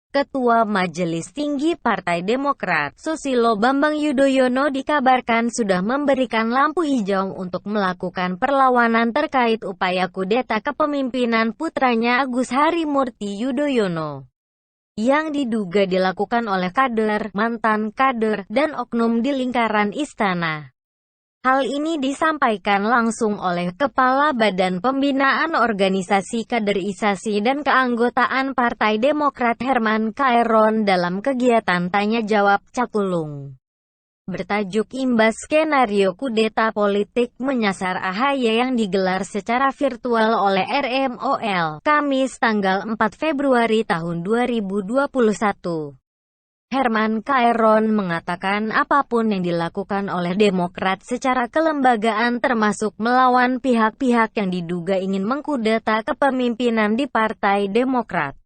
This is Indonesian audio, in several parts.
Ketua Majelis Tinggi Partai Demokrat, Susilo Bambang Yudhoyono dikabarkan sudah memberikan lampu hijau untuk melakukan perlawanan terkait upaya kudeta kepemimpinan putranya Agus Harimurti Yudhoyono, yang diduga dilakukan oleh kader, mantan kader, dan oknum di lingkaran istana. Hal ini disampaikan langsung oleh Kepala Badan Pembinaan Organisasi Kaderisasi dan Keanggotaan Partai Demokrat Herman Khairone dalam kegiatan Tanya Jawab Cakulung bertajuk Imbas Skenario Kudeta Politik Menyasar AHY yang digelar secara virtual oleh RMOL, Kamis tanggal 4 Februari tahun 2021. Herman Khairone mengatakan apapun yang dilakukan oleh Demokrat secara kelembagaan termasuk melawan pihak-pihak yang diduga ingin mengkudeta kepemimpinan di Partai Demokrat,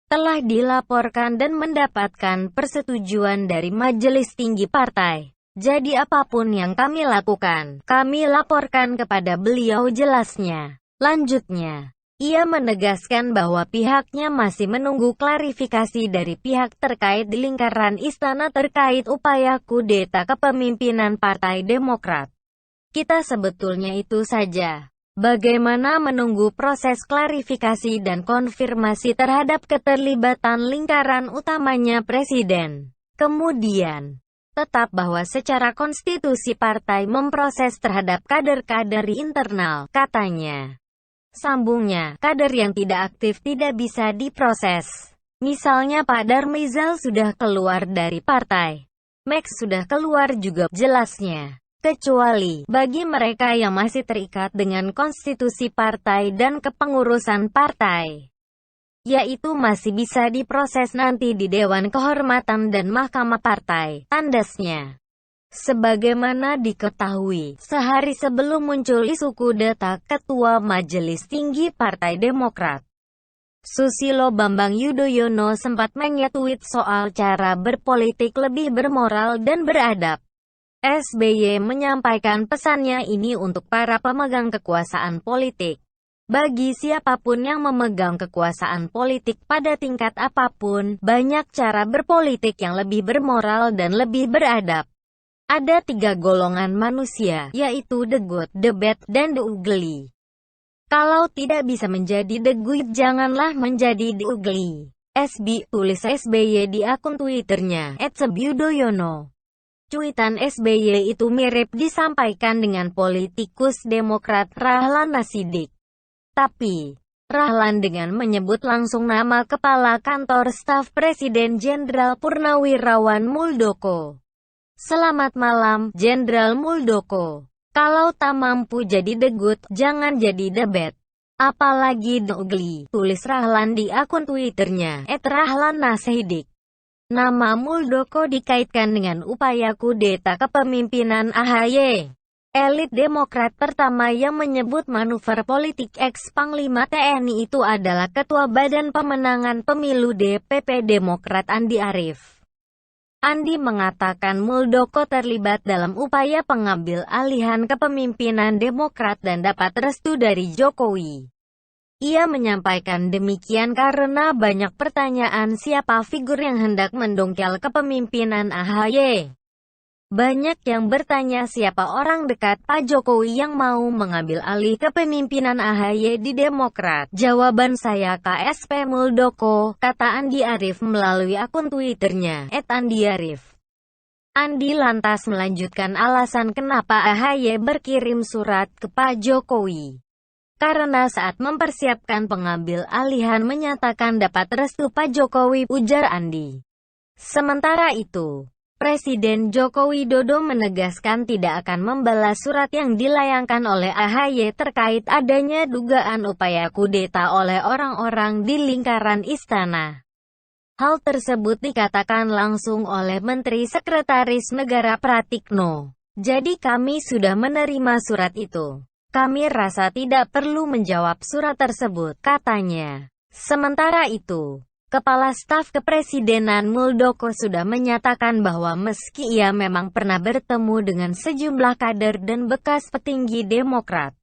telah dilaporkan dan mendapatkan persetujuan dari Majelis Tinggi Partai. Jadi apapun yang kami lakukan, kami laporkan kepada beliau, jelasnya. Lanjutnya, ia menegaskan bahwa pihaknya masih menunggu klarifikasi dari pihak terkait di lingkaran istana terkait upaya kudeta kepemimpinan Partai Demokrat. Kita sebetulnya itu saja. Bagaimana menunggu proses klarifikasi dan konfirmasi terhadap keterlibatan lingkaran utamanya Presiden. Kemudian, tetap bahwa secara konstitusi partai memproses terhadap kader-kader internal, katanya. Sambungnya, kader yang tidak aktif tidak bisa diproses. Misalnya Pak Darmizal sudah keluar dari partai. Max sudah keluar juga, jelasnya. Kecuali, bagi mereka yang masih terikat dengan konstitusi partai dan kepengurusan partai, yaitu masih bisa diproses nanti di Dewan Kehormatan dan Mahkamah Partai, tandasnya. Sebagaimana diketahui, sehari sebelum muncul isu kudeta Ketua Majelis Tinggi Partai Demokrat, Susilo Bambang Yudhoyono sempat menge-tweet soal cara berpolitik lebih bermoral dan beradab. SBY menyampaikan pesannya ini untuk para pemegang kekuasaan politik. Bagi siapapun yang memegang kekuasaan politik pada tingkat apapun, banyak cara berpolitik yang lebih bermoral dan lebih beradab. Ada 3 golongan manusia, yaitu the good, the bad, dan the ugly. Kalau tidak bisa menjadi the good, janganlah menjadi the ugly. SB, tulis SBY di akun Twitternya, @sebyudhoyono. Cuitan SBY itu mirip disampaikan dengan politikus Demokrat Rahlan Nasidik. Tapi, Rahlan dengan menyebut langsung nama Kepala Kantor Staf Presiden Jenderal Purnawirawan Muldoko. Selamat malam, Jenderal Muldoko. Kalau tak mampu jadi the good, jangan jadi the bad. Apalagi the ugly, tulis Rahlan di akun Twitternya, @rahlan_nasidik. Nama Muldoko dikaitkan dengan upaya kudeta kepemimpinan AHY. Elit Demokrat pertama yang menyebut manuver politik ex-Panglima TNI itu adalah Ketua Badan Pemenangan Pemilu DPP Demokrat Andi Arief. Andi mengatakan Muldoko terlibat dalam upaya pengambil alihan kepemimpinan Demokrat dan dapat restu dari Jokowi. Ia menyampaikan demikian karena banyak pertanyaan siapa figur yang hendak mendongkel kepemimpinan AHY. Banyak yang bertanya siapa orang dekat Pak Jokowi yang mau mengambil alih kepemimpinan AHY di Demokrat. Jawaban saya KSP Muldoko, kata Andi Arief melalui akun Twitternya, @andiarif. Andi lantas melanjutkan alasan kenapa AHY berkirim surat ke Pak Jokowi. Karena saat mempersiapkan pengambil alihan menyatakan dapat restu Pak Jokowi, ujar Andi. Sementara itu, Presiden Joko Widodo menegaskan tidak akan membalas surat yang dilayangkan oleh AHY terkait adanya dugaan upaya kudeta oleh orang-orang di lingkaran istana. Hal tersebut dikatakan langsung oleh Menteri Sekretaris Negara Pratikno. Jadi kami sudah menerima surat itu. Kami rasa tidak perlu menjawab surat tersebut, katanya. Sementara itu, Kepala Staf Kepresidenan Muldoko sudah menyatakan bahwa meski ia memang pernah bertemu dengan sejumlah kader dan bekas petinggi Demokrat,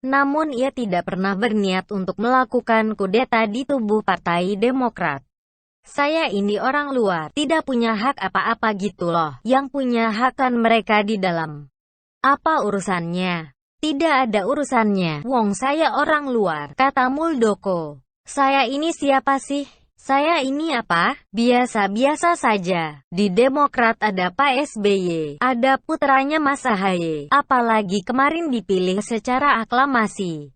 namun ia tidak pernah berniat untuk melakukan kudeta di tubuh Partai Demokrat. Saya ini orang luar, tidak punya hak apa-apa gitu loh. Yang punya hak kan mereka di dalam. Apa urusannya? Tidak ada urusannya. Wong saya orang luar, kata Muldoko. Saya ini siapa sih? Saya ini apa? Biasa-biasa saja. Di Demokrat ada Pak SBY, ada putranya Mas Ahaye, apalagi kemarin dipilih secara aklamasi.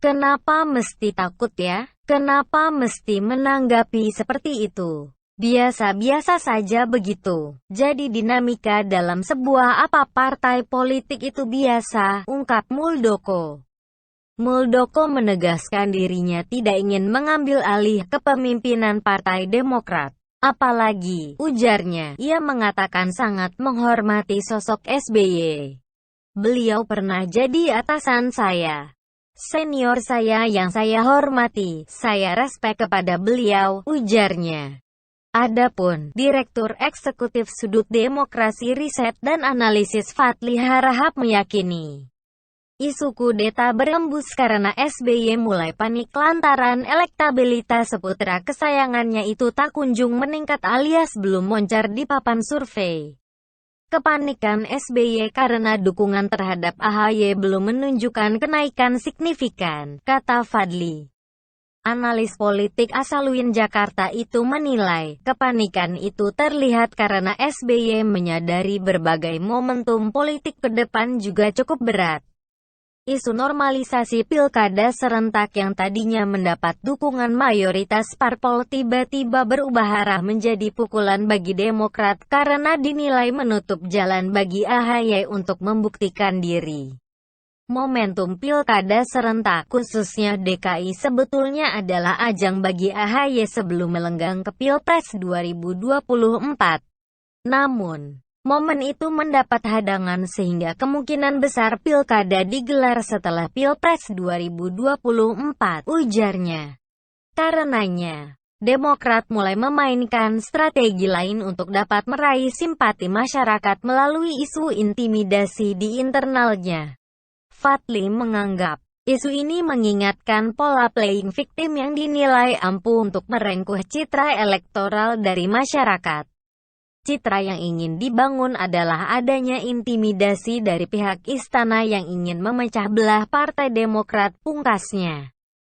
Kenapa mesti takut ya? Kenapa mesti menanggapi seperti itu? Biasa-biasa saja begitu. Jadi dinamika dalam sebuah partai politik itu biasa, ungkap Muldoko. Muldoko menegaskan dirinya tidak ingin mengambil alih kepemimpinan Partai Demokrat. Apalagi, ujarnya, ia mengatakan sangat menghormati sosok SBY. Beliau pernah jadi atasan saya. Senior saya yang saya hormati, saya respek kepada beliau, ujarnya. Adapun Direktur Eksekutif Sudut Demokrasi Riset dan Analisis Fadli Harahap meyakini, isu kudeta berembus karena SBY mulai panik lantaran elektabilitas seputra kesayangannya itu tak kunjung meningkat alias belum moncar di papan survei. Kepanikan SBY karena dukungan terhadap AHY belum menunjukkan kenaikan signifikan, kata Fadli. Analis politik asal UIN Jakarta itu menilai, kepanikan itu terlihat karena SBY menyadari berbagai momentum politik ke depan juga cukup berat. Isu normalisasi pilkada serentak yang tadinya mendapat dukungan mayoritas parpol tiba-tiba berubah arah menjadi pukulan bagi Demokrat karena dinilai menutup jalan bagi AHY untuk membuktikan diri. Momentum pilkada serentak, khususnya DKI sebetulnya adalah ajang bagi AHY sebelum melenggang ke Pilpres 2024. Namun, momen itu mendapat hadangan sehingga kemungkinan besar pilkada digelar setelah Pilpres 2024, ujarnya. Karenanya, Demokrat mulai memainkan strategi lain untuk dapat meraih simpati masyarakat melalui isu intimidasi di internalnya. Fadli menganggap, isu ini mengingatkan pola playing victim yang dinilai ampuh untuk merengkuh citra elektoral dari masyarakat. Citra yang ingin dibangun adalah adanya intimidasi dari pihak istana yang ingin memecah belah Partai Demokrat, pungkasnya.